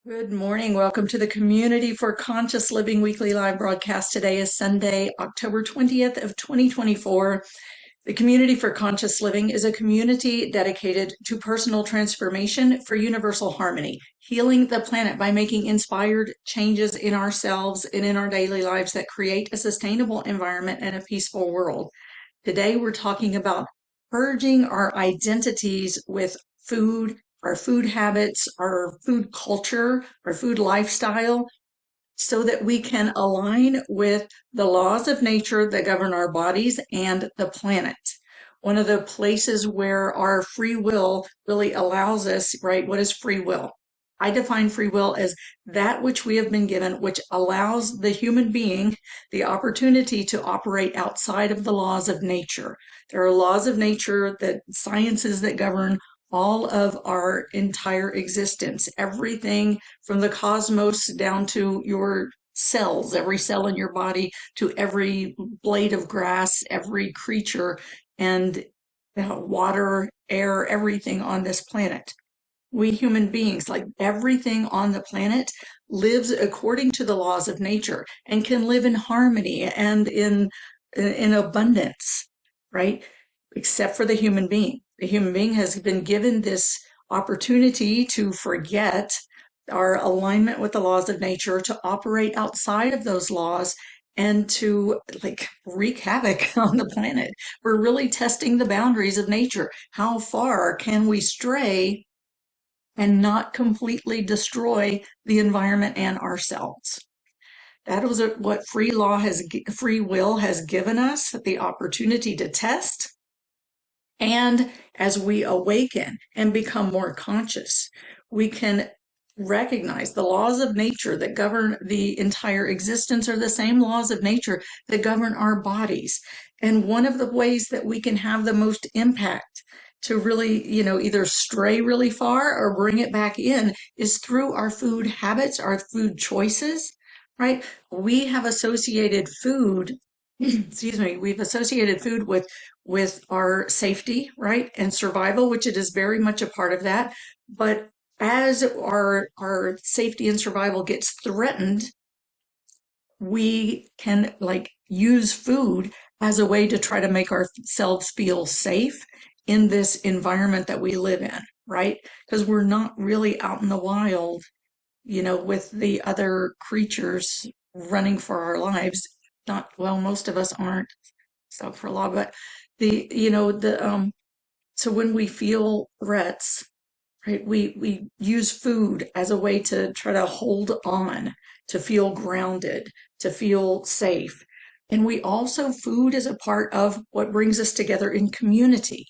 Good morning. Welcome to the Community for Conscious Living weekly live broadcast. Today is Sunday, October 20th of 2024. The Community for Conscious Living is a community dedicated to personal transformation for universal harmony, healing the planet by making inspired changes in ourselves and in our daily lives that create a sustainable environment and a peaceful world. Today we're talking about purging our identities with food, our food habits, our food culture, our food lifestyle, so that we can align with the laws of nature that govern our bodies and the planet. One of the places where our free will really allows us, right? What is free will? I define free will as that which we have been given, which allows the human being the opportunity to operate outside of the laws of nature. There are laws of nature, that sciences that govern all of our entire existence, everything from the cosmos down to your cells, every cell in your body, to every blade of grass, every creature, and water, air, everything on this planet. We human beings, like everything on the planet, lives according to the laws of nature and can live in harmony and in abundance, right? Except for the human being. The human being has been given this opportunity to forget our alignment with the laws of nature, to operate outside of those laws, and to like wreak havoc on the planet. We're really testing the boundaries of nature. How far can we stray and not completely destroy the environment and ourselves? That was what free will has given us the opportunity to test. And as we awaken and become more conscious, we can recognize the laws of nature that govern the entire existence are the same laws of nature that govern our bodies. And one of the ways that we can have the most impact to really, either stray really far or bring it back in is through our food habits, our food choices, right? We have associated food, excuse me, we've associated food with our safety, right? And survival, which it is very much a part of that. But as our safety and survival gets threatened, we can like use food as a way to try to make ourselves feel safe in this environment that we live in, right? Because we're not really out in the wild, with the other creatures running for our lives. Not, well, most of us aren't, so for law, but so when we feel threats, right, we use food as a way to try to hold on, to feel grounded, to feel safe. And we also, food is a part of what brings us together in community,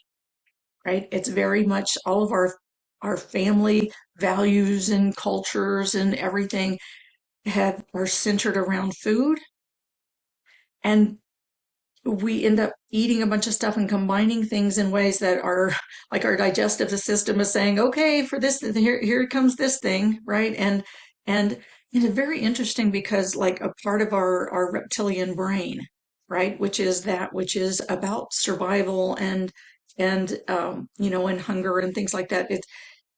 right? It's very much all of our family values and cultures and everything are centered around food. And we end up eating a bunch of stuff and combining things in ways that are like our digestive system is saying, okay, for this, here comes this thing, right? And it's very interesting because like a part of our reptilian brain, right, which is about survival and hunger and things like that.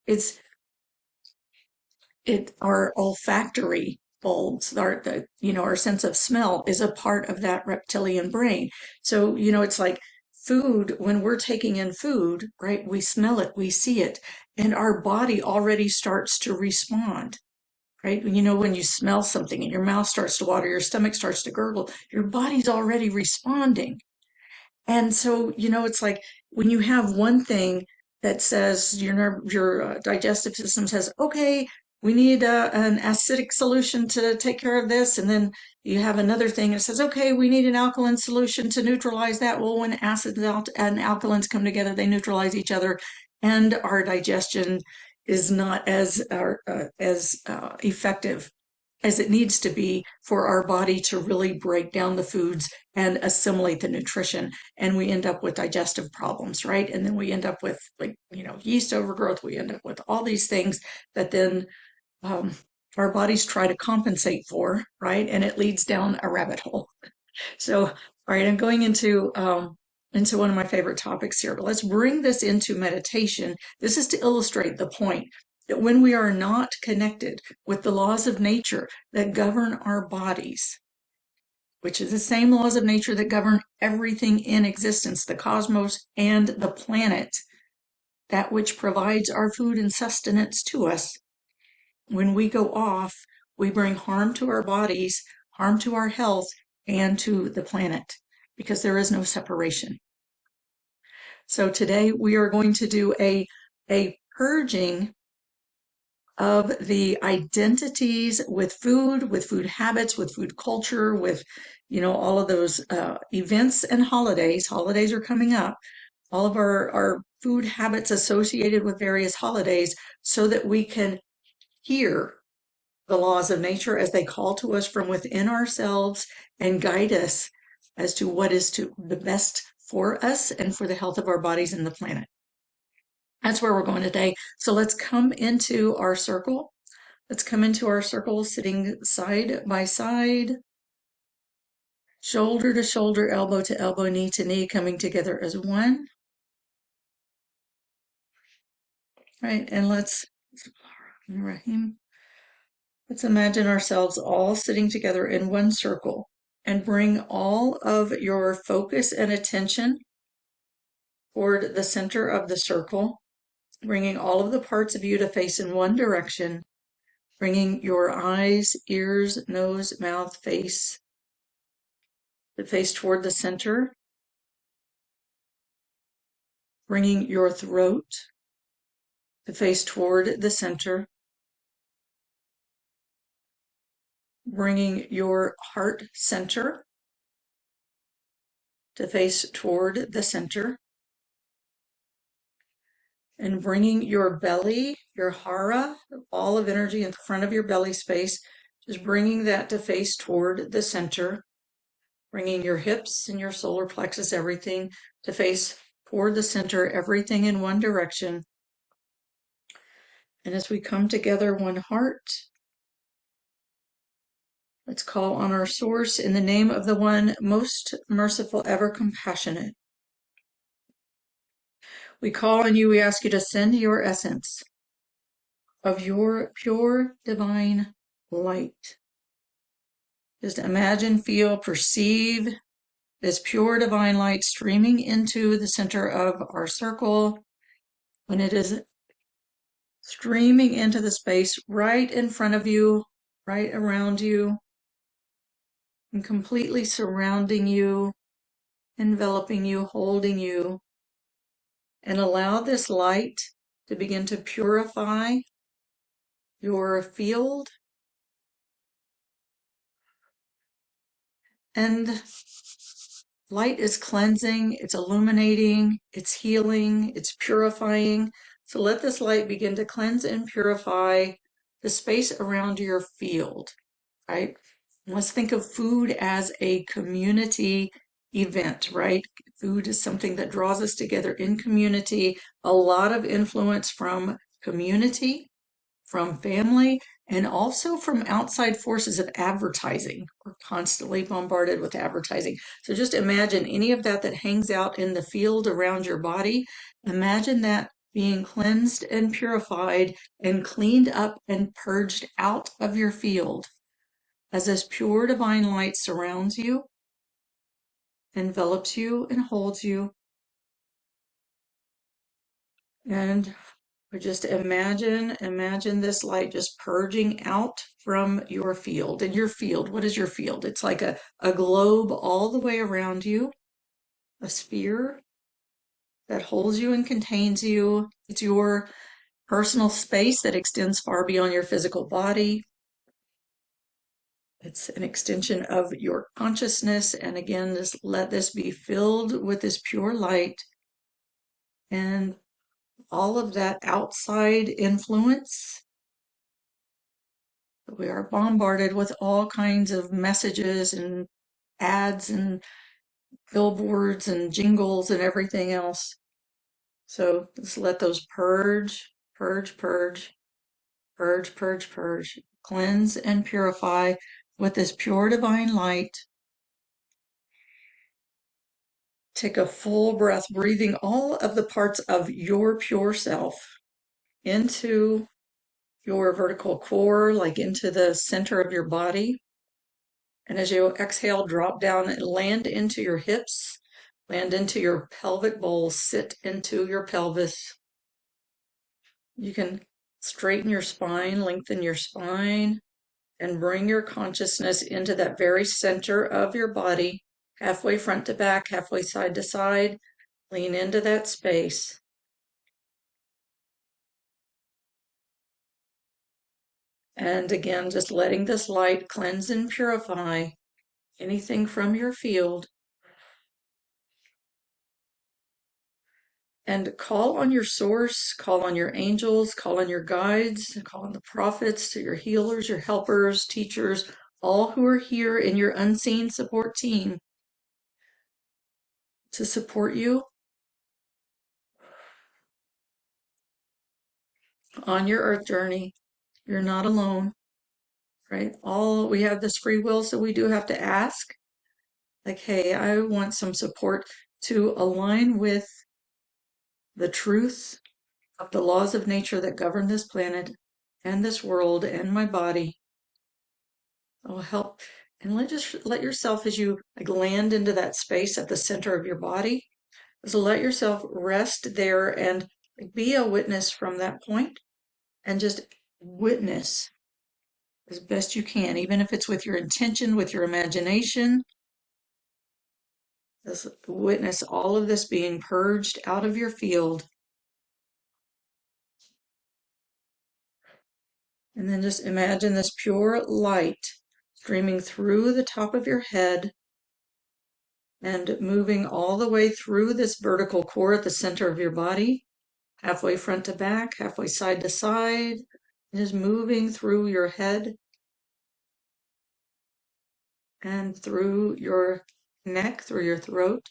It's our olfactory bulbs, our sense of smell is a part of that reptilian brain. So, it's like food, when we're taking in food, right, we smell it, we see it, and our body already starts to respond. Right? When you smell something and your mouth starts to water, your stomach starts to gurgle, your body's already responding. And so, it's like when you have one thing that says your digestive system says, okay, we need an acidic solution to take care of this. And then you have another thing that says, okay, we need an alkaline solution to neutralize that. Well, when acids and alkalines come together, they neutralize each other, and our digestion is not as effective as it needs to be for our body to really break down the foods and assimilate the nutrition. And we end up with digestive problems, right? And then we end up with yeast overgrowth. We end up with all these things that then um, our bodies try to compensate for, right? And it leads down a rabbit hole. So, all right, I'm going into one of my favorite topics here, but let's bring this into meditation. This is to illustrate the point that when we are not connected with the laws of nature that govern our bodies, which is the same laws of nature that govern everything in existence, the cosmos and the planet, that which provides our food and sustenance to us, when we go off, we bring harm to our bodies, harm to our health, and to the planet, because there is no separation. So today we are going to do a purging of the identities with food habits, with food culture, with, all of those events and holidays. Holidays are coming up. All of our food habits associated with various holidays, so that we can hear the laws of nature as they call to us from within ourselves and guide us as to what is the best for us and for the health of our bodies and the planet. That's where we're going today. So let's come into our circle. Let's come into our circle sitting side by side, shoulder to shoulder, elbow to elbow, knee to knee, coming together as one. Right, and let's imagine ourselves all sitting together in one circle, and bring all of your focus and attention toward the center of the circle, bringing all of the parts of you to face in one direction, bringing your eyes, ears, nose, mouth, face, the face toward the center, bringing your throat, the face toward the center, bringing your heart center to face toward the center, and bringing your belly, your hara, ball of energy in the front of your belly space, just bringing that to face toward the center, bringing your hips and your solar plexus, everything to face toward the center, everything in one direction. And as we come together, one heart, let's call on our source in the name of the one most merciful, ever compassionate. We call on you, we ask you to send your essence of your pure divine light. Just imagine, feel, perceive this pure divine light streaming into the center of our circle. When it is streaming into the space right in front of you, right around you, and completely surrounding you, enveloping you, holding you, and allow this light to begin to purify your field. And light is cleansing, it's illuminating, it's healing, it's purifying. So let this light begin to cleanse and purify the space around your field, right? Let's think of food as a community event, right? Food is something that draws us together in community. A lot of influence from community, from family, and also from outside forces of advertising. We're constantly bombarded with advertising. So just imagine any of that hangs out in the field around your body. Imagine that being cleansed and purified and cleaned up and purged out of your field as this pure divine light surrounds you, envelops you, and holds you. And just imagine this light just purging out from your field. And your field, what is your field? It's like a globe all the way around you, a sphere that holds you and contains you. It's your personal space that extends far beyond your physical body. It's an extension of your consciousness. And again, let this be filled with this pure light, and all of that outside influence. We are bombarded with all kinds of messages and ads and billboards and jingles and everything else. So just let those purge, purge, purge, purge, purge, purge, cleanse and purify with this pure divine light. Take a full breath, breathing all of the parts of your pure self into your vertical core, like into the center of your body. And as you exhale, drop down and land into your hips, land into your pelvic bowl, sit into your pelvis. You can straighten your spine, lengthen your spine, and bring your consciousness into that very center of your body, halfway front to back, halfway side to side. Lean into that space. And again, just letting this light cleanse and purify anything from your field. And call on your source, call on your angels, call on your guides, call on the prophets, your healers, your helpers, teachers, all who are here in your unseen support team to support you on your earth journey. You're not alone, right? We have this free will, so we do have to ask, like, hey, I want some support to align with the truth of the laws of nature that govern this planet and this world and my body. Oh, help. And let yourself, as you like land into that space at the center of your body, just let yourself rest there and be a witness from that point, and just witness as best you can, even if it's with your intention, with your imagination. Just witness all of this being purged out of your field. And then just imagine this pure light streaming through the top of your head and moving all the way through this vertical core at the center of your body, halfway front to back, halfway side to side. It is moving through your head and through your neck, through your throat,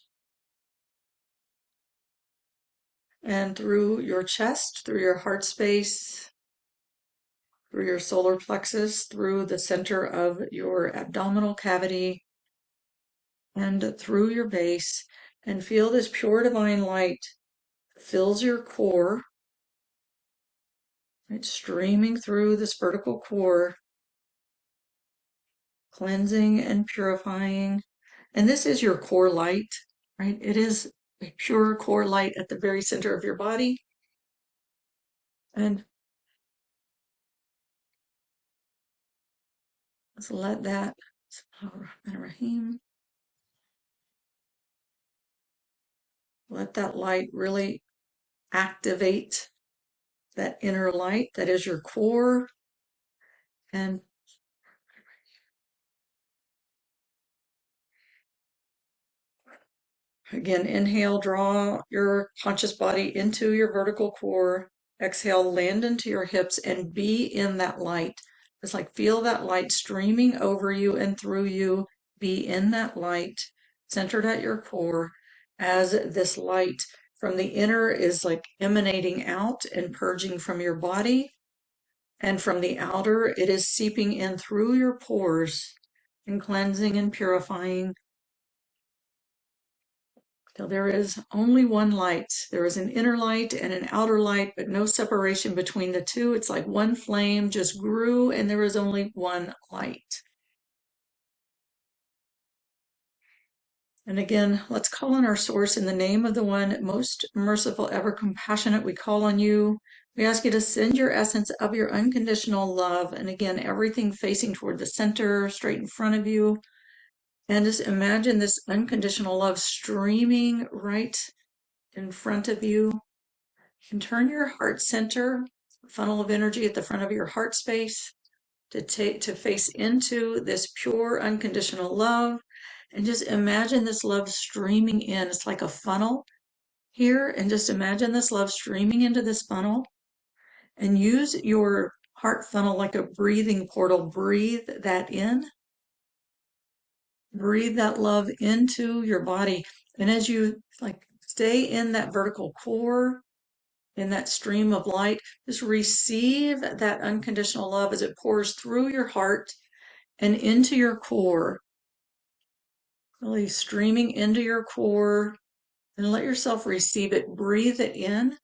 and through your chest, through your heart space, through your solar plexus, through the center of your abdominal cavity, and through your base. And feel this pure divine light fills your core, right, streaming through this vertical core, cleansing and purifying. And this is your core light, right? It is a pure core light at the very center of your body. And let's let that, let that light really activate that inner light that is your core. And again, inhale, draw your conscious body into your vertical core. Exhale, land into your hips and be in that light. It's like feel that light streaming over you and through you. Be in that light, centered at your core, as this light from the inner is like emanating out and purging from your body. And from the outer, it is seeping in through your pores and cleansing and purifying. So there is only one light. There is an inner light and an outer light, but no separation between the two. It's like one flame just grew and there is only one light. And again, let's call on our source in the name of the one most merciful, ever compassionate. We call on you. We ask you to send your essence of your unconditional love. And again, everything facing toward the center, straight in front of you. And just imagine this unconditional love streaming right in front of you. You can turn your heart center, funnel of energy at the front of your heart space, to face into this pure unconditional love, and just imagine this love streaming in. It's like a funnel here, and just imagine this love streaming into this funnel, and use your heart funnel like a breathing portal. Breathe that in. Breathe that love into your body. And as you like stay in that vertical core, in that stream of light, just receive that unconditional love as it pours through your heart and into your core, really streaming into your core, and let yourself receive it. Breathe it in.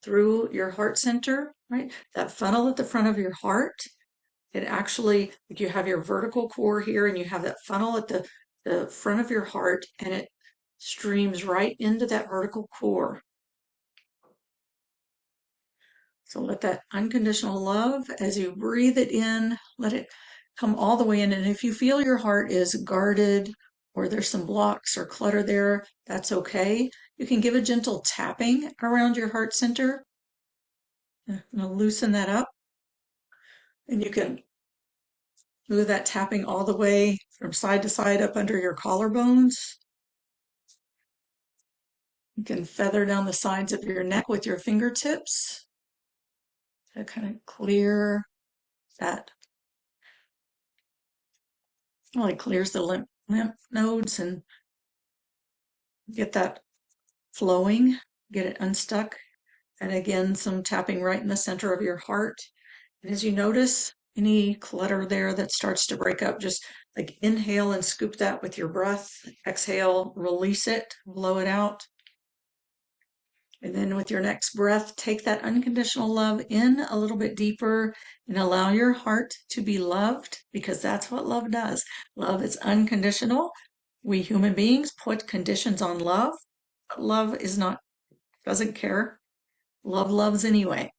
through your heart center, right? That funnel at the front of your heart, it actually, like you have your vertical core here and you have that funnel at the front of your heart, and it streams right into that vertical core. So let that unconditional love, as you breathe it in, let it come all the way in. And if you feel your heart is guarded or there's some blocks or clutter there, that's okay. You can give a gentle tapping around your heart center and loosen that up. And you can move that tapping all the way from side to side up under your collarbones. You can feather down the sides of your neck with your fingertips to kind of clear that. Well, it clears the lymph nodes and get that flowing, get it unstuck. And again, some tapping right in the center of your heart. And as you notice any clutter there that starts to break up, just like inhale and scoop that with your breath. Exhale, release it, blow it out. And then with your next breath, take that unconditional love in a little bit deeper and allow your heart to be loved, because that's what love does. Love is unconditional. We human beings put conditions on love, but love doesn't care. Love loves anyway.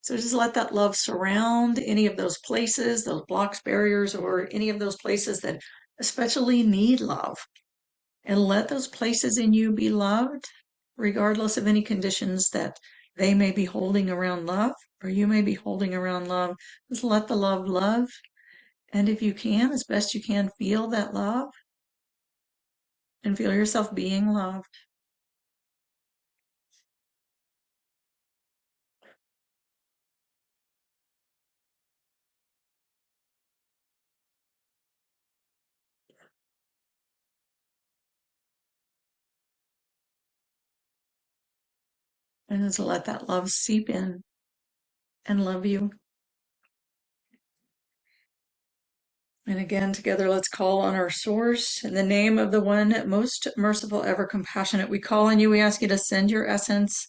So just let that love surround any of those places, those blocks, barriers, or any of those places that especially need love. And let those places in you be loved, regardless of any conditions that they may be holding around love, or you may be holding around love. Just let the love love. And if you can, as best you can, feel that love and feel yourself being loved. And just let that love seep in and love you. And again, together, let's call on our source. In the name of the one most merciful, ever compassionate, we call on you. We ask you to send your essence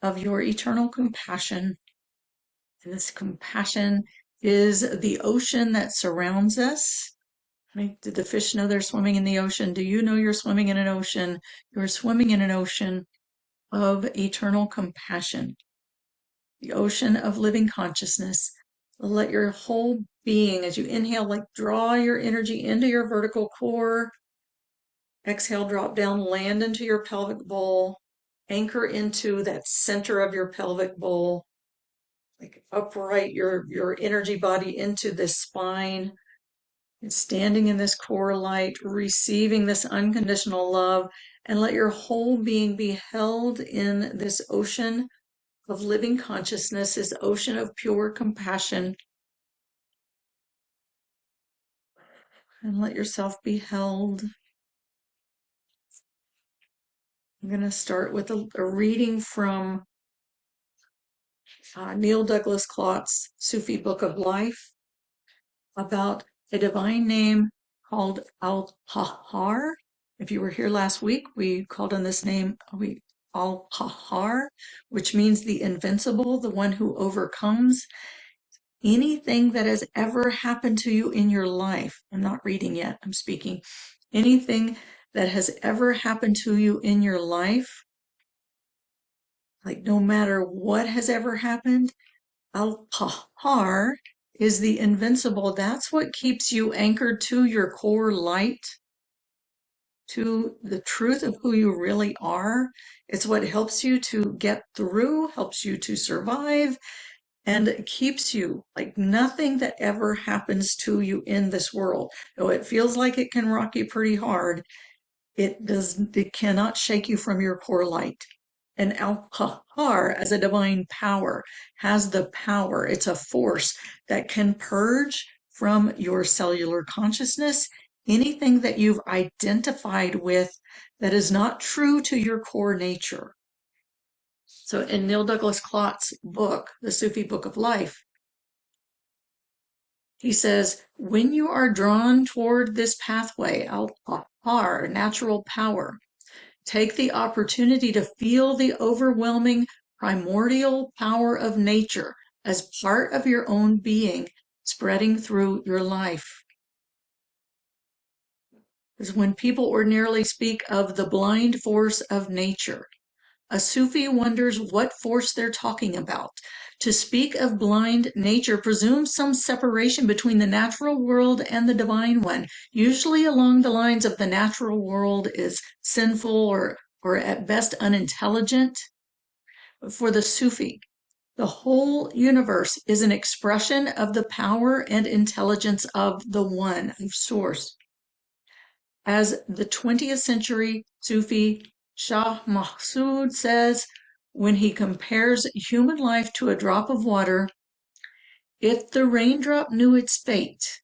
of your eternal compassion. And this compassion is the ocean that surrounds us. Right? Did the fish know they're swimming in the ocean? Do you know you're swimming in an ocean? You're swimming in an ocean of eternal compassion, the ocean of living consciousness. Let your whole being, as you inhale, like draw your energy into your vertical core. Exhale, drop down, land into your pelvic bowl. Anchor into that center of your pelvic bowl. Like upright your energy body into this spine. And standing in this core light, receiving this unconditional love, and let your whole being be held in this ocean of living consciousness, this ocean of pure compassion. And let yourself be held. I'm going to start with a reading from Neil Douglas Clott's Sufi Book of Life about a divine name called Al-Qahhar. If you were here last week, we called on this name Al-Qahhar, which means the invincible, the one who overcomes. Anything that has ever happened to you in your life, I'm not reading yet, I'm speaking. Anything that has ever happened to you in your life, like no matter what has ever happened, Al-Qahhar is the invincible. That's what keeps you anchored to your core light, to the truth of who you really are. It's what helps you to get through, helps you to survive, and keeps you like nothing that ever happens to you in this world. Though it feels like it can rock you pretty hard, it cannot shake you from your core light. And Al-Qahhar, as a divine power, has the power. It's a force that can purge from your cellular consciousness anything that you've identified with that is not true to your core nature. So in Neil Douglas Clott's book, The Sufi Book of Life, he says, when you are drawn toward this pathway, Al-Qahhar, natural power, take the opportunity to feel the overwhelming primordial power of nature as part of your own being, spreading through your life. Is when people ordinarily speak of the blind force of nature. A Sufi wonders what force they're talking about. To speak of blind nature presumes some separation between the natural world and the divine one, usually along the lines of the natural world is sinful or at best unintelligent. But for the Sufi, the whole universe is an expression of the power and intelligence of the One, of Source. As the 20th century Sufi Shah Mahsud says, when he compares human life to a drop of water, if the raindrop knew its fate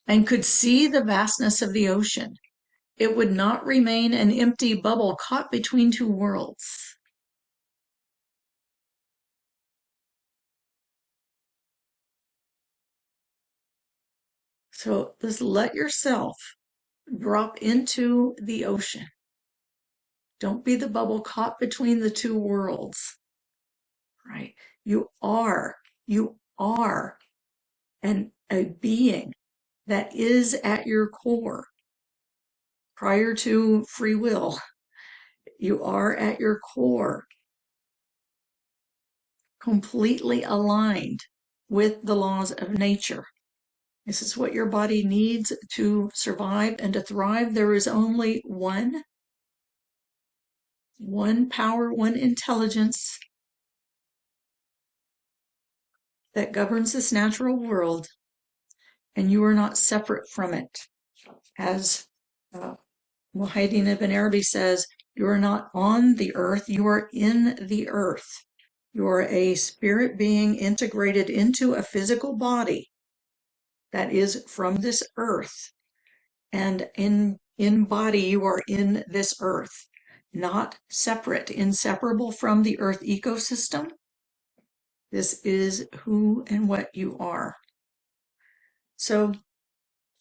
and could see the vastness of the ocean, it would not remain an empty bubble caught between two worlds. So just let yourself drop into the ocean. Don't be the bubble caught between the two worlds, right? You are a being that is at your core prior to free will. You are at your core completely aligned with the laws of nature. This is what your body needs to survive and to thrive. There is only one power, one intelligence that governs this natural world, and you are not separate from it. As Muhyiddin Ibn Arabi says, you are not on the earth, you are in the earth. You are a spirit being integrated into a physical body that is from this earth. And in body, you are in this earth, not separate, inseparable from the earth ecosystem. This is who and what you are. So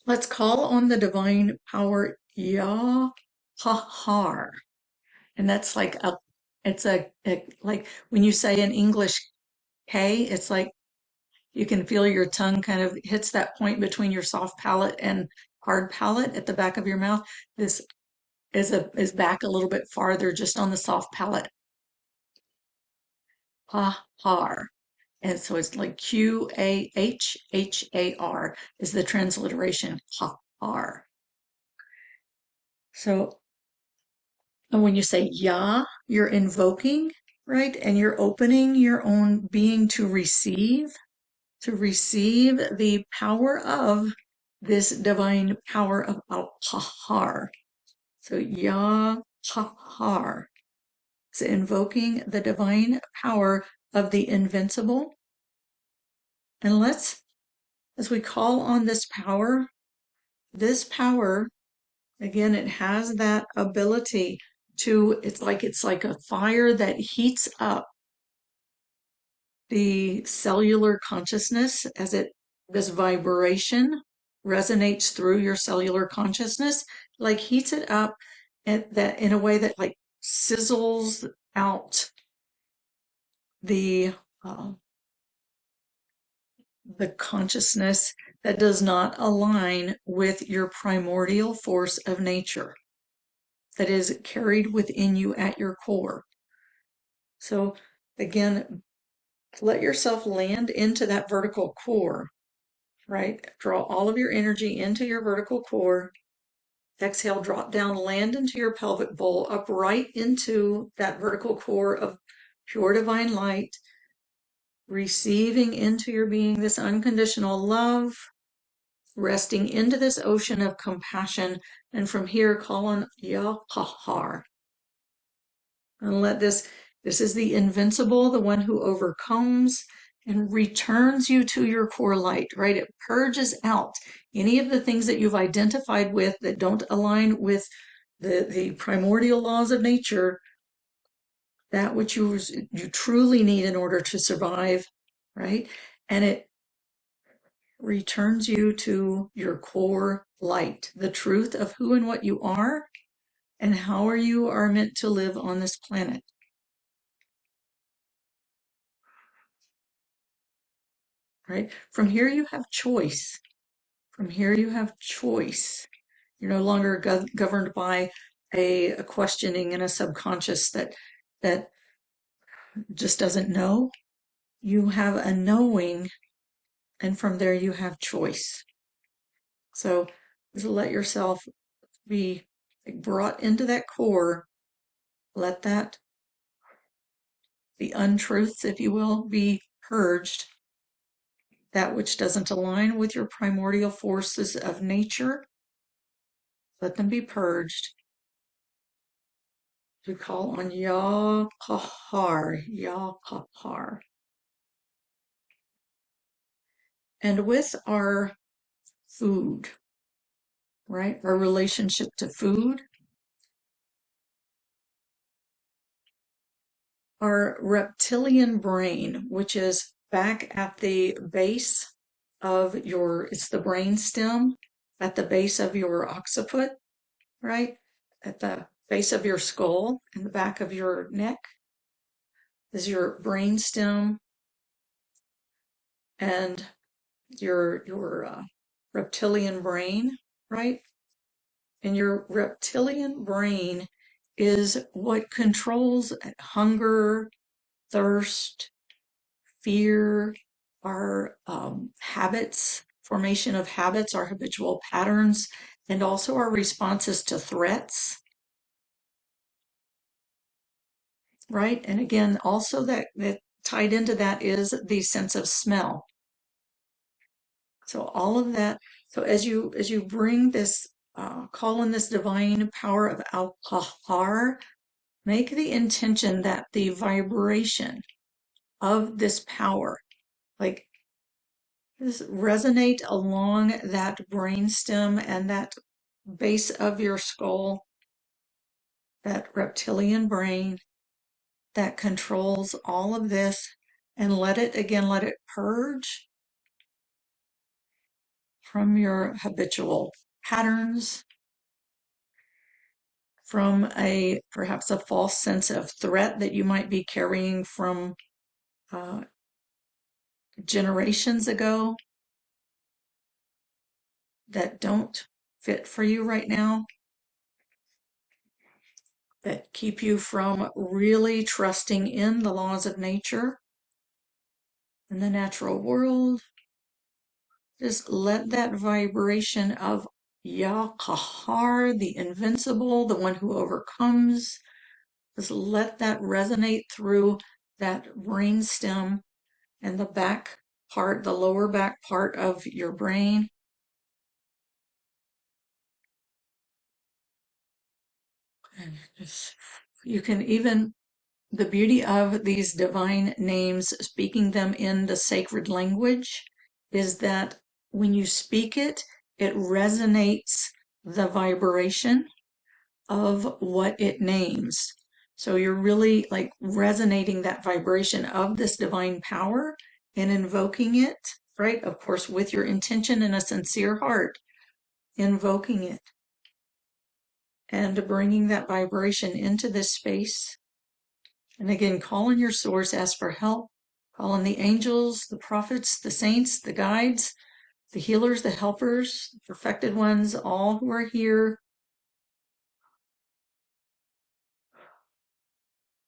let's call on the divine power, Qahhar. And that's like like when you say in English K, it's like you can feel your tongue kind of hits that point between your soft palate and hard palate at the back of your mouth. This is back a little bit farther just on the soft palate. Qahhar. And so it's like Qahhar is the transliteration, Qahhar. So and when you say Ya, you're invoking, right? And you're opening your own being to receive the power of this divine power of Qahhar. So Ya Qahhar. So invoking the divine power of the invincible. And as we call on this power, again, it has that ability to, it's like a fire that heats up the cellular consciousness as this vibration resonates through your cellular consciousness, like heats it up in a way that like sizzles out the consciousness that does not align with your primordial force of nature that is carried within you at your core. So again, let yourself land into that vertical core, right? Draw all of your energy into your vertical core. Exhale, drop down, land into your pelvic bowl, upright into that vertical core of pure divine light, receiving into your being this unconditional love, resting into this ocean of compassion, and from here call on Ya Qahhar. And let this is the invincible, the one who overcomes and returns you to your core light, right? It purges out any of the things that you've identified with that don't align with the primordial laws of nature, that which you truly need in order to survive, right? And it returns you to your core light, the truth of who and what you are and how you are meant to live on this planet. right? From here you have choice. From here you have choice. You're no longer governed by a questioning and a subconscious that just doesn't know. You have a knowing, and from there you have choice. So just let yourself be brought into that core. Let that, the untruths, if you will, be purged. That which doesn't align with your primordial forces of nature, let them be purged. We call on Qahhar, Qahhar. And with our food, right? Our relationship to food, our reptilian brain, which is back at the base of it's the brain stem at the base of your occiput, right? At the base of your skull and the back of your neck is your brain stem, and your reptilian brain, right? And your reptilian brain is what controls hunger, thirst, fear, our habits, formation of habits, our habitual patterns, and also our responses to threats, right? And again, also that tied into that is the sense of smell. So all of that. So as you bring this, call in this divine power of Qahhar, make the intention that the vibration of this power, like, just resonate along that brainstem and that base of your skull, that reptilian brain that controls all of this, and let it purge from your habitual patterns, from perhaps a false sense of threat that you might be carrying from uh, generations ago that don't fit for you right now, that keep you from really trusting in the laws of nature and the natural world. Just let that vibration of Qahhar, the invincible, the one who overcomes, just let that resonate through that brain stem and the back part, the lower back part of your brain. And you can even, the beauty of these divine names, speaking them in the sacred language, is that when you speak it, it resonates the vibration of what it names. So you're really like resonating that vibration of this divine power and invoking it, right? Of course, with your intention and a sincere heart, invoking it and bringing that vibration into this space. And again, call on your source, ask for help, call on the angels, the prophets, the saints, the guides, the healers, the helpers, the perfected ones, all who are here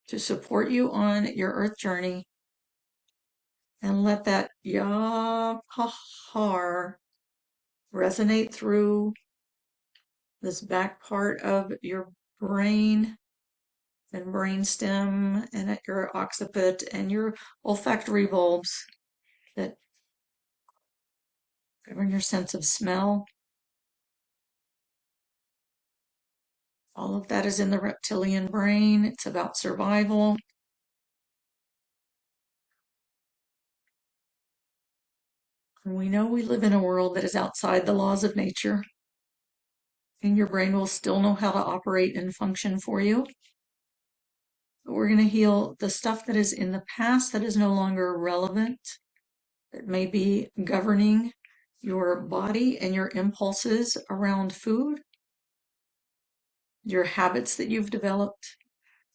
to support you on your earth journey. And let that Qahhar resonate through this back part of your brain and brainstem and at your occiput and your olfactory bulbs that govern your sense of smell. All of that is in the reptilian brain. It's about survival. And we know we live in a world that is outside the laws of nature, and your brain will still know how to operate and function for you. But we're going to heal the stuff that is in the past that is no longer relevant, that may be governing your body and your impulses around food, your habits that you've developed,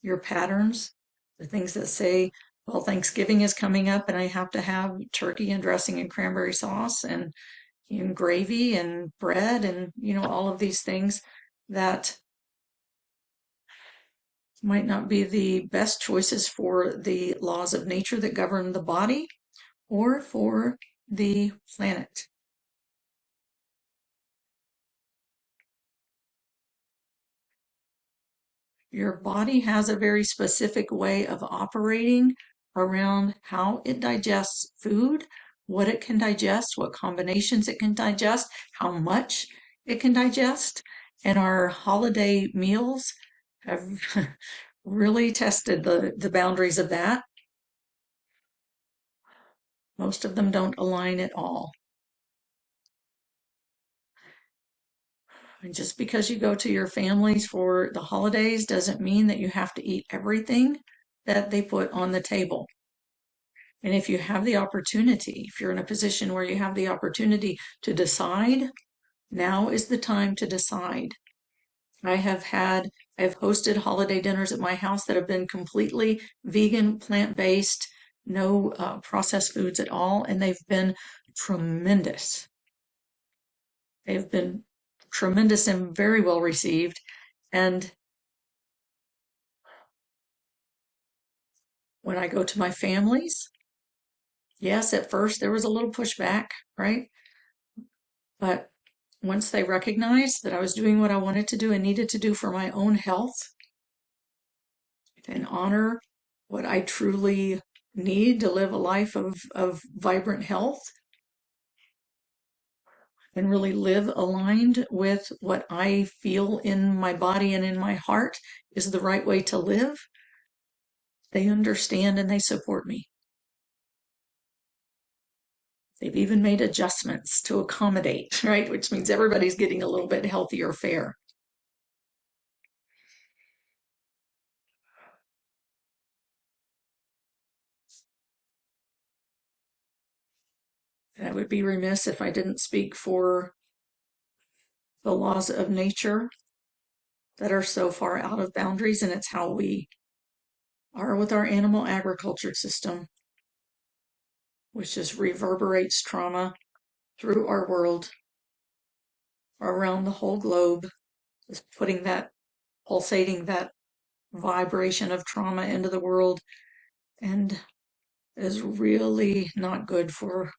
your patterns, the things that say, Well, Thanksgiving is coming up, and I have to have turkey and dressing and cranberry sauce and gravy and bread and, all of these things that might not be the best choices for the laws of nature that govern the body or for the planet. Your body has a very specific way of operating around how it digests food, what it can digest, what combinations it can digest, how much it can digest. And our holiday meals have really tested the boundaries of that. Most of them don't align at all. And just because you go to your families for the holidays doesn't mean that you have to eat everything that they put on the table. And if you have the opportunity, if you're in a position where you have the opportunity to decide, now is the time to decide. I've hosted holiday dinners at my house that have been completely vegan, plant-based, no processed foods at all, and they've been tremendous. They've been tremendous and very well received. And when I go to my families, yes, at first there was a little pushback, right? But once they recognized that I was doing what I wanted to do and needed to do for my own health and honor what I truly need to live a life of vibrant health and really live aligned with what I feel in my body and in my heart is the right way to live, they understand and they support me. They've even made adjustments to accommodate, right? Which means everybody's getting a little bit healthier fare. And I would be remiss if I didn't speak for the laws of nature that are so far out of boundaries, and it's how we are with our animal agriculture system, which just reverberates trauma through our world, around the whole globe, is putting that, pulsating that vibration of trauma into the world, and is really not good for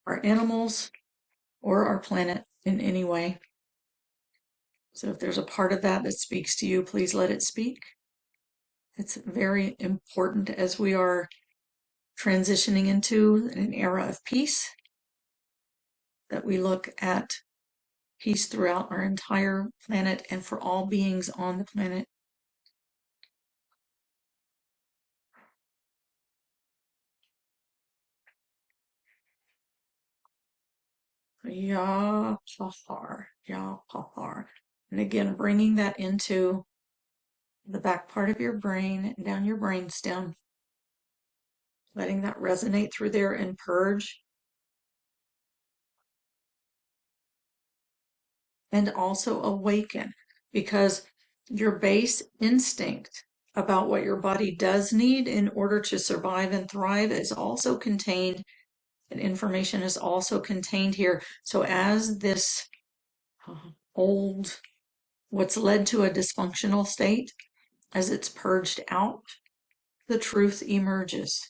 our animals or our planet in any way. So if there's a part of that that speaks to you, please let it speak. It's very important as we are transitioning into an era of peace that we look at peace throughout our entire planet and for all beings on the planet. Ya Qahhar, Ya Qahhar. And again, bringing that into the back part of your brain, down your brainstem, letting that resonate through there and purge. And also awaken, because your base instinct about what your body does need in order to survive and thrive is also contained, and information is also contained here. So as this old, what's led to a dysfunctional state, as it's purged out, the truth emerges.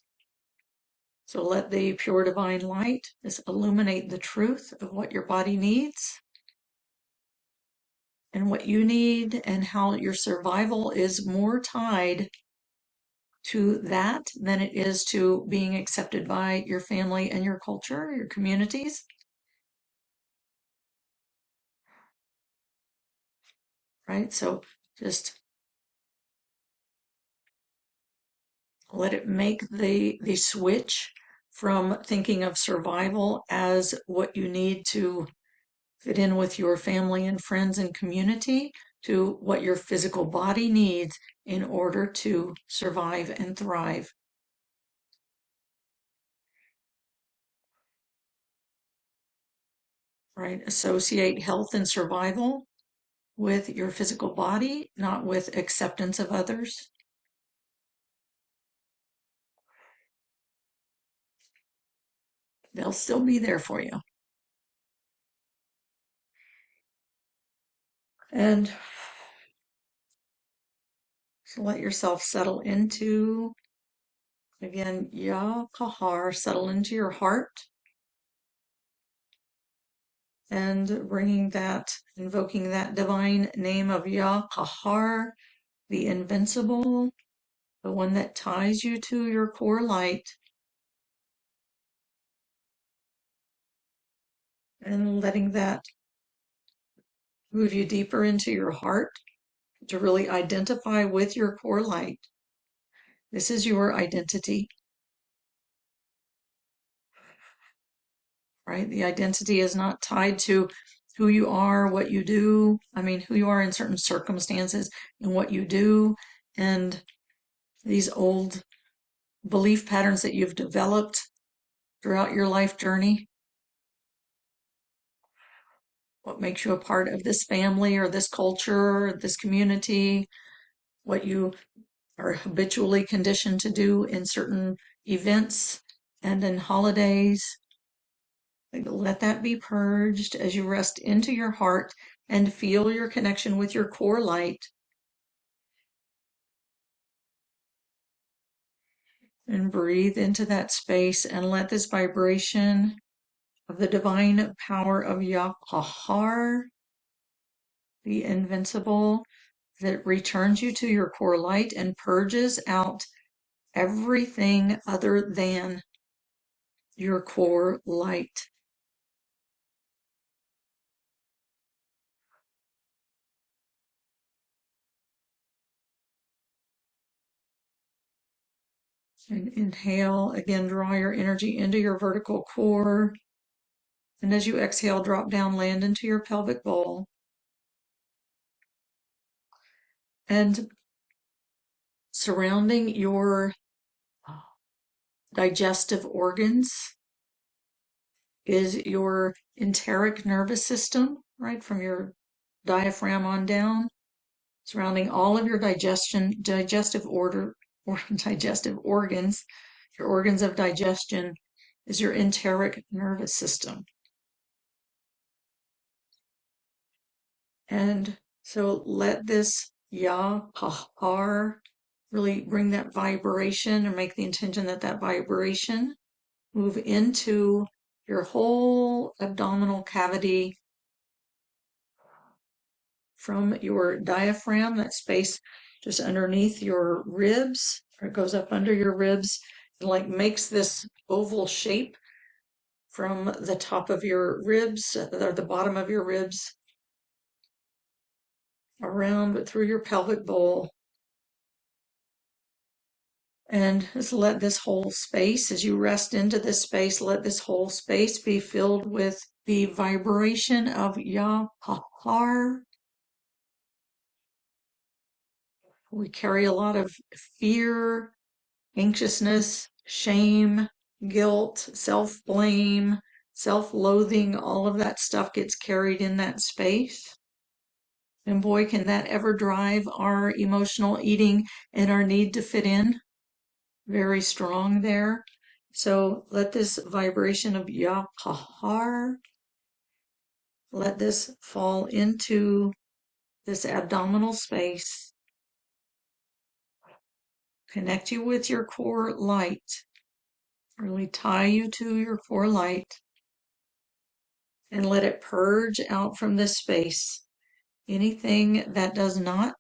So let the pure divine light just illuminate the truth of what your body needs and what you need, and how your survival is more tied to that than it is to being accepted by your family and your culture, your communities. Right? So just let it make the switch from thinking of survival as what you need to fit in with your family and friends and community to what your physical body needs in order to survive and thrive. Right? Associate health and survival with your physical body, not with acceptance of others. They'll still be there for you. And so let yourself settle into, again, Qahhar, settle into your heart and bringing that, invoking that divine name of Qahhar, the invincible, the one that ties you to your core light, and letting that move you deeper into your heart to really identify with your core light. This is your identity, right? The identity is not tied to who you are, what you do. I mean, who you are in certain circumstances and what you do, and these old belief patterns that you've developed throughout your life journey. What makes you a part of this family or this culture, or this community, what you are habitually conditioned to do in certain events and in holidays. Let that be purged as you rest into your heart and feel your connection with your core light. And breathe into that space and let this vibration of the divine power of Qahhar, the invincible, that returns you to your core light and purges out everything other than your core light. And inhale, again, draw your energy into your vertical core. And as you exhale, drop down, land into your pelvic bowl. And surrounding your digestive organs is your enteric nervous system, right, from your diaphragm on down. Surrounding all of your digestive organs, your organs of digestion, is your enteric nervous system. And so let this Qahhar really bring that vibration, or make the intention that that vibration move into your whole abdominal cavity, from your diaphragm, that space just underneath your ribs, or it goes up under your ribs, and like makes this oval shape from the top of your ribs, or the bottom of your ribs, around through your pelvic bowl. And just let this whole space, as you rest into this space, let this whole space be filled with the vibration of Qahhar. We carry a lot of fear, anxiousness, shame, guilt, self-blame, self-loathing. All of that stuff gets carried in that space. And boy, can that ever drive our emotional eating and our need to fit in. Very strong there. So let this vibration of Qahhar, let this fall into this abdominal space. Connect you with your core light. Really tie you to your core light. And let it purge out from this space anything that does not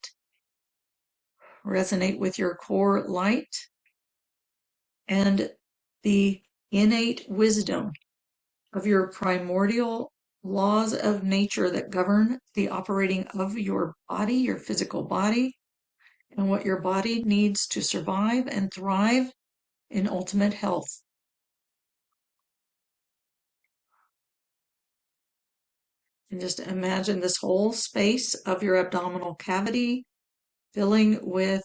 resonate with your core light and the innate wisdom of your primordial laws of nature that govern the operating of your body, your physical body, and what your body needs to survive and thrive in ultimate health. And just imagine this whole space of your abdominal cavity filling with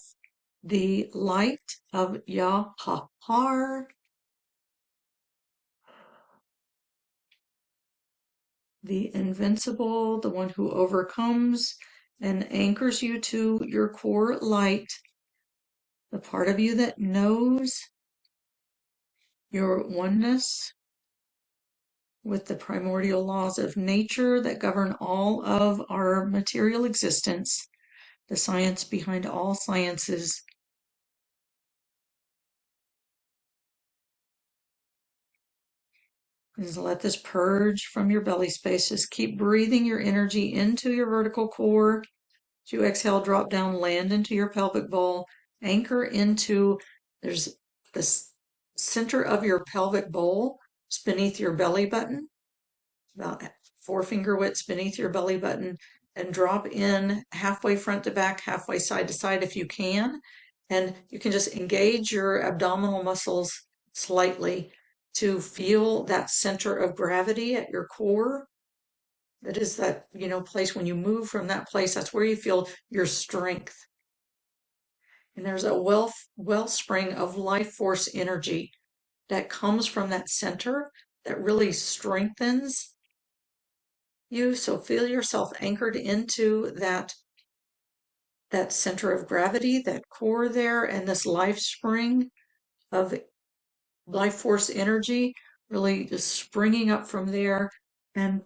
the light of Qahhar, the invincible, the one who overcomes and anchors you to your core light, the part of you that knows your oneness with the primordial laws of nature that govern all of our material existence, the science behind all sciences. Just let this purge from your belly space. Just keep breathing your energy into your vertical core. As you exhale, drop down, land into your pelvic bowl, anchor into, there's this center of your pelvic bowl, it's beneath your belly button, about 4-finger widths beneath your belly button, and drop in halfway front to back, halfway side to side if you can. And you can just engage your abdominal muscles slightly to feel that center of gravity at your core. That is that, place when you move from that place, that's where you feel your strength. And there's a wellspring of life force energy that comes from that center that really strengthens you. So feel yourself anchored into that center of gravity, that core there, and this life spring of life force energy really just springing up from there and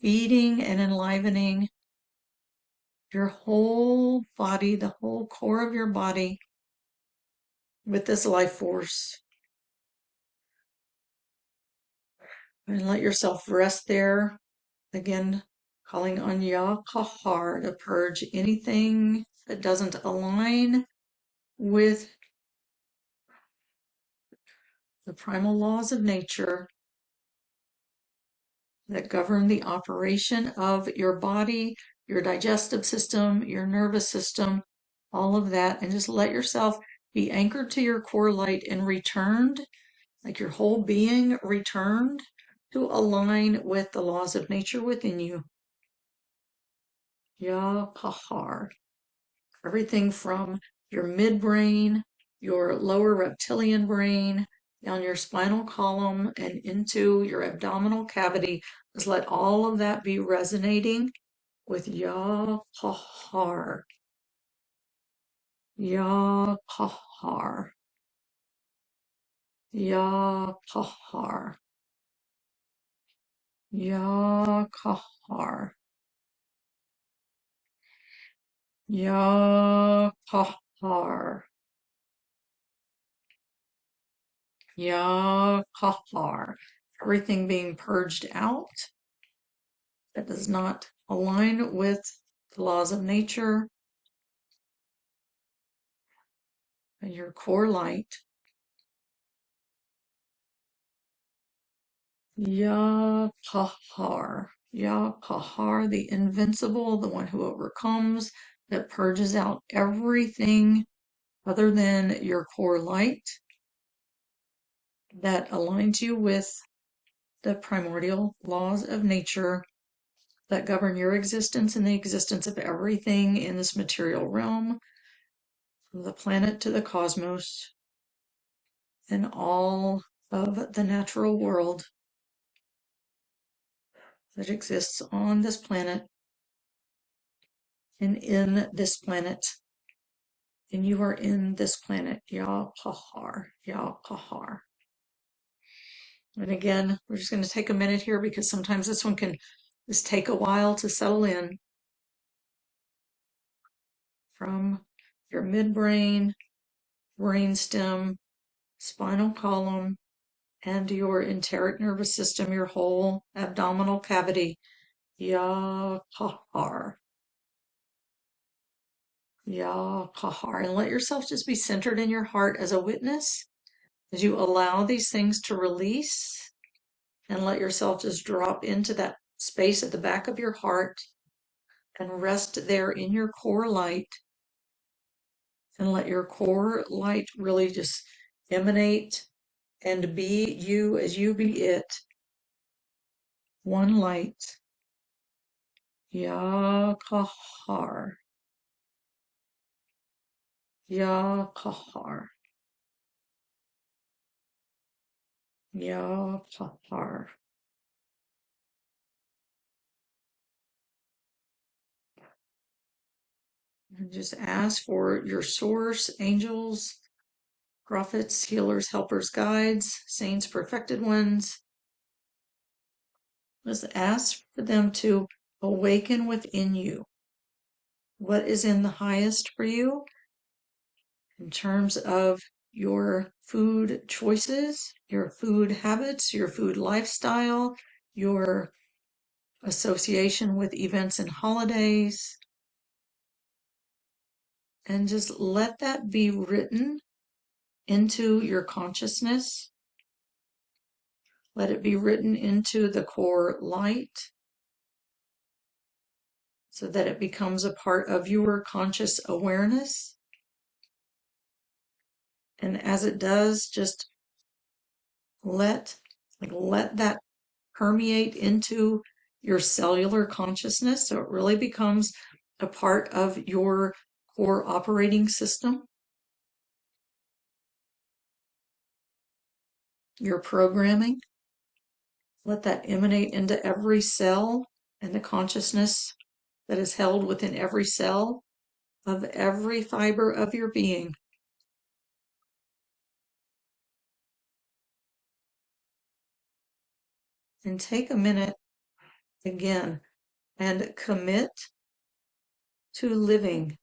feeding and enlivening your whole body, the whole core of your body with this life force. And let yourself rest there. Again, calling on Qahhar to purge anything that doesn't align with the primal laws of nature that govern the operation of your body, your digestive system, your nervous system, all of that. And just let yourself be anchored to your core light and returned, like your whole being returned to align with the laws of nature within you. Qahhar. Everything from your midbrain, your lower reptilian brain, down your spinal column and into your abdominal cavity. Just let all of that be resonating with Qahhar. Qahhar. Qahhar. Qahhar. Qahhar. Qahhar. Everything being purged out that does not align with the laws of nature and your core light. Qahhar. Qahhar, the invincible, the one who overcomes, that purges out everything other than your core light that aligns you with the primordial laws of nature that govern your existence and the existence of everything in this material realm, from the planet to the cosmos, and all of the natural world that exists on this planet and in this planet. And you are in this planet. Qahhar. Qahhar. And again, we're just going to take a minute here because sometimes this one can just take a while to settle in. From your midbrain, brainstem, spinal column, and your enteric nervous system, your whole abdominal cavity. Qahhar. Qahhar. And let yourself just be centered in your heart as a witness as you allow these things to release, and let yourself just drop into that space at the back of your heart and rest there in your core light, and let your core light really just emanate and be you as you be it. One light. Qahhar. Qahhar. Qahhar. And just ask for your source, angels, prophets, healers, helpers, guides, saints, perfected ones, Just ask for them to awaken within you what is in the highest for you in terms of your food choices, your food habits, your food lifestyle, your association with events and holidays, and just let that be written into your consciousness. Let it be written into the core light so that it becomes a part of your conscious awareness. And as it does, just let that permeate into your cellular consciousness so it really becomes a part of your core operating system, your programming. Let that emanate into every cell and the consciousness that is held within every cell of every fiber of your being. And take a minute again and commit to living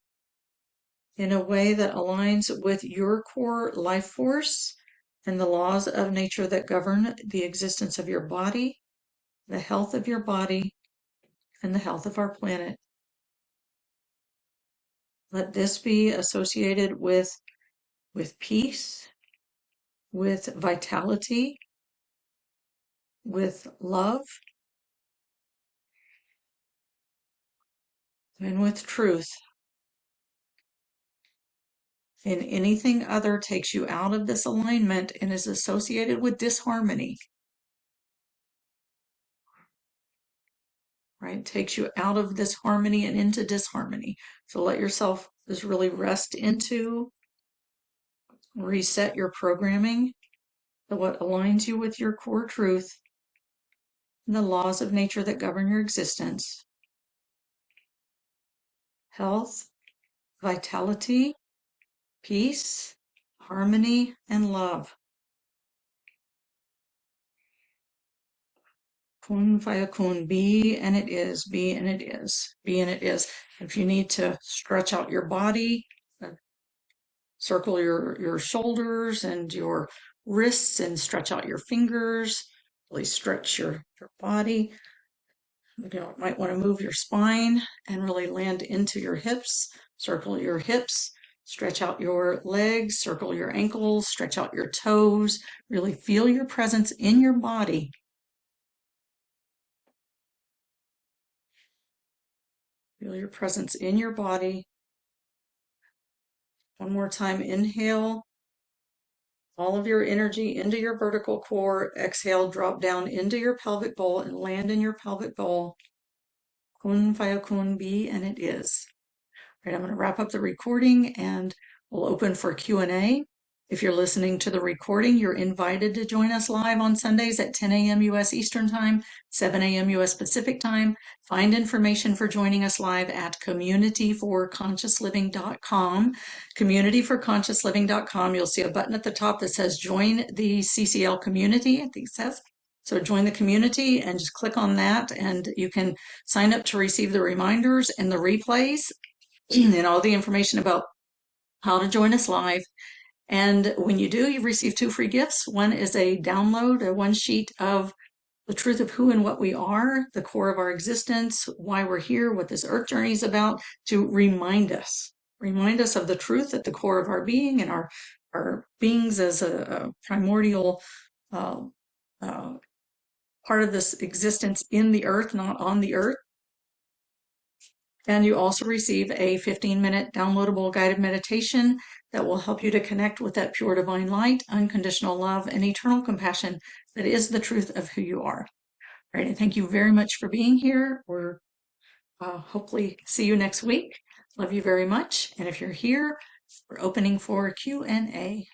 in a way that aligns with your core life force and the laws of nature that govern the existence of your body, the health of your body, and the health of our planet. Let this be associated with peace, with vitality, with love, and with truth. And anything other takes you out of this alignment and is associated with disharmony, right? Takes you out of this harmony and into disharmony. So let yourself just really rest into, reset your programming to what aligns you with your core truth and the laws of nature that govern your existence. Health, vitality, peace, harmony, and love. Kun fayakun, be and it is, be and it is, be and it is. If you need to stretch out your body, circle your shoulders and your wrists and stretch out your fingers, really stretch your body. You might want to move your spine and really land into your hips, circle your hips, stretch out your legs, circle your ankles, stretch out your toes, really feel your presence in your body. Feel your presence in your body. One more time, inhale all of your energy into your vertical core. Exhale, drop down into your pelvic bowl and land in your pelvic bowl. Kun fayakun, be and it is. All right, I'm going to wrap up the recording and we'll open for Q&A. If you're listening to the recording, you're invited to join us live on Sundays at 10 a.m. U.S. Eastern Time, 7 a.m. U.S. Pacific Time. Find information for joining us live at communityforconsciousliving.com. Communityforconsciousliving.com. You'll see a button at the top that says Join the CCL Community, I think it says. So join the community and just click on that, and you can sign up to receive the reminders and the replays and all the information about how to join us live. And when you do, you receive 2 free gifts. One is a download, a 1 sheet of the truth of who and what we are, the core of our existence, why we're here, what this earth journey is about, to remind us of the truth at the core of our being and our beings as a primordial part of this existence in the earth, not on the earth. And you also receive a 15-minute downloadable guided meditation that will help you to connect with that pure divine light, unconditional love, and eternal compassion that is the truth of who you are. All right, and thank you very much for being here. We're hopefully see you next week. Love you very much. And if you're here, we're opening for Q&A.